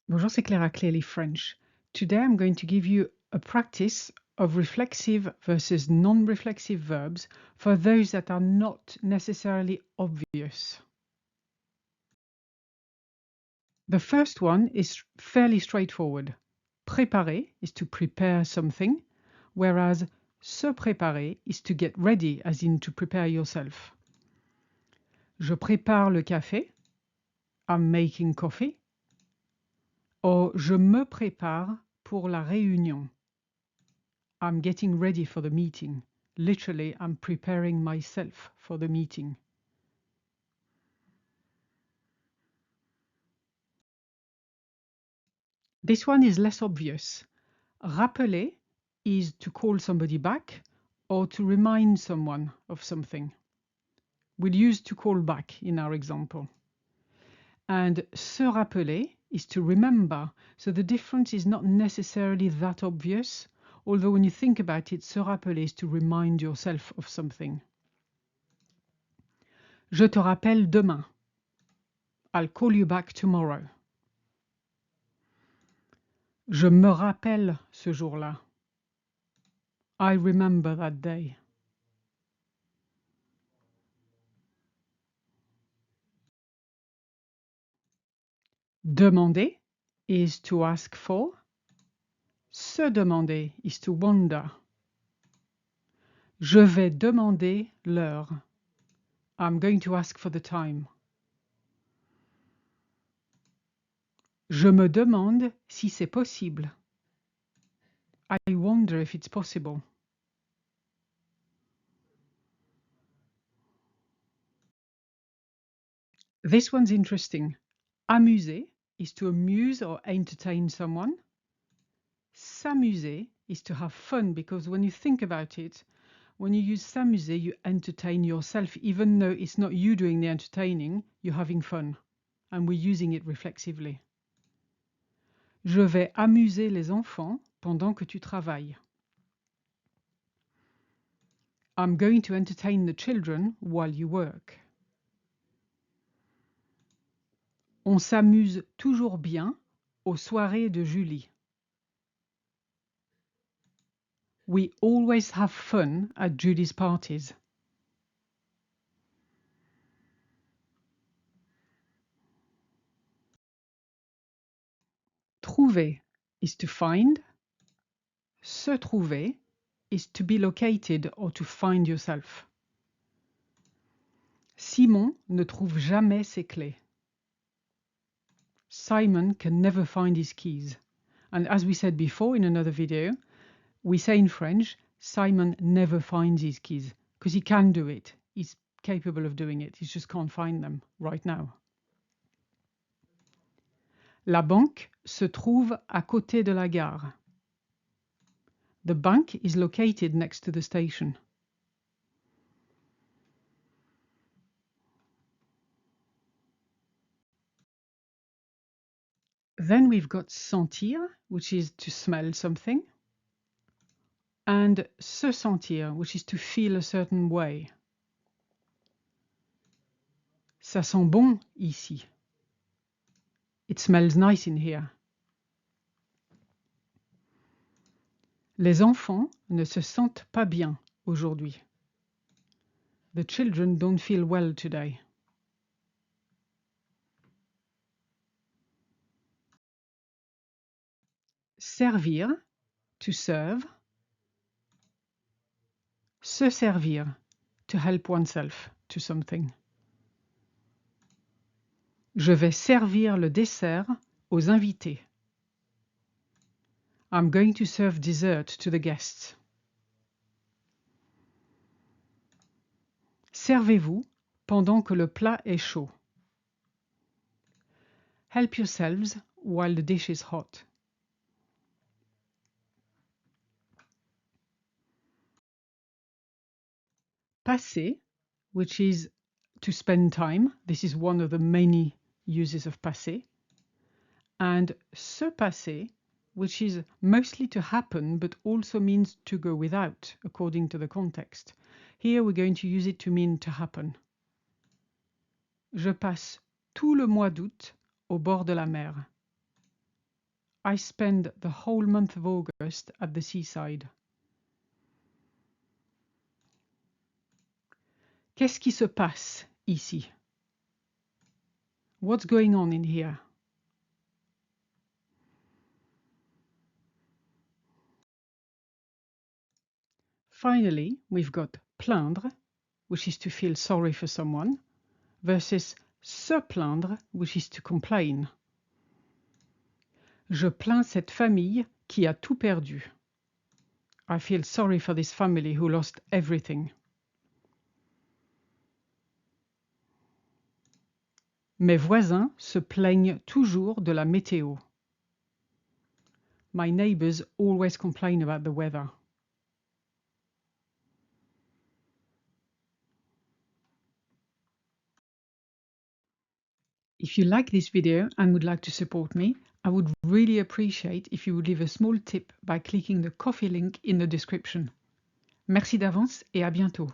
Bonjour, c'est Claire à Clearly French. Today I'm going to give you a practice of reflexive versus non-reflexive verbs for those that are not necessarily obvious. The first one is fairly straightforward. Préparer is to prepare something, whereas se préparer is to get ready, as in to prepare yourself. Je prépare le café. I'm making coffee. Or je me prépare pour la réunion. I'm getting ready for the meeting. Literally, I'm preparing myself for the meeting. This one is less obvious. Rappeler is to call somebody back or to remind someone of something. We'll use to call back in our example. And se rappeler is to remember. So the difference is not necessarily that obvious, although when you think about it, se rappeler is to remind yourself of something. Je te rappelle demain. I'll call you back tomorrow. Je me rappelle ce jour-là. I remember that day. Demander is to ask for. Se demander is to wonder. Je vais demander l'heure. I'm going to ask for the time. Je me demande si c'est possible. I wonder if it's possible. This one's interesting. Amuser is to amuse or entertain someone. S'amuser is to have fun, because when you think about it, when you use s'amuser, you entertain yourself, even though it's not you doing the entertaining, you're having fun. And we're using it reflexively. Je vais amuser les enfants pendant que tu travailles. I'm going to entertain the children while you work. On s'amuse toujours bien aux soirées de Julie. We always have fun at Julie's parties. Trouver is to find. Se trouver is to be located or to find yourself. Simon ne trouve jamais ses clés. Simon can never find his keys. And as we said before in another video, we say in French, Simon never finds his keys, because he can do it. He's capable of doing it. He just can't find them right now. La banque se trouve à côté de la gare. The bank is located next to the station. Then we've got sentir, which is to smell something, and se sentir, which is to feel a certain way. Ça sent bon ici. It smells nice in here. Les enfants ne se sentent pas bien aujourd'hui. The children don't feel well today. Servir, to serve. Se servir, to help oneself to something. Je vais servir le dessert aux invités. I'm going to serve dessert to the guests. Servez-vous pendant que le plat est chaud. Help yourselves while the dish is hot. Passer, which is to spend time. This is one of the many uses of passer. And se passer, which is mostly to happen, but also means to go without, according to the context. Here we're going to use it to mean to happen. Je passe tout le mois d'août au bord de la mer. I spend the whole month of August at the seaside. Qu'est-ce qui se passe ici? What's going on in here? Finally, we've got plaindre, which is to feel sorry for someone, versus se plaindre, which is to complain. Je plains cette famille qui a tout perdu. I feel sorry for this family who lost everything. Mes voisins se plaignent toujours de la météo. My neighbors always complain about the weather. If you like this video and would like to support me, I would really appreciate if you would leave a small tip by clicking the Ko-fi link in the description. Merci d'avance et à bientôt.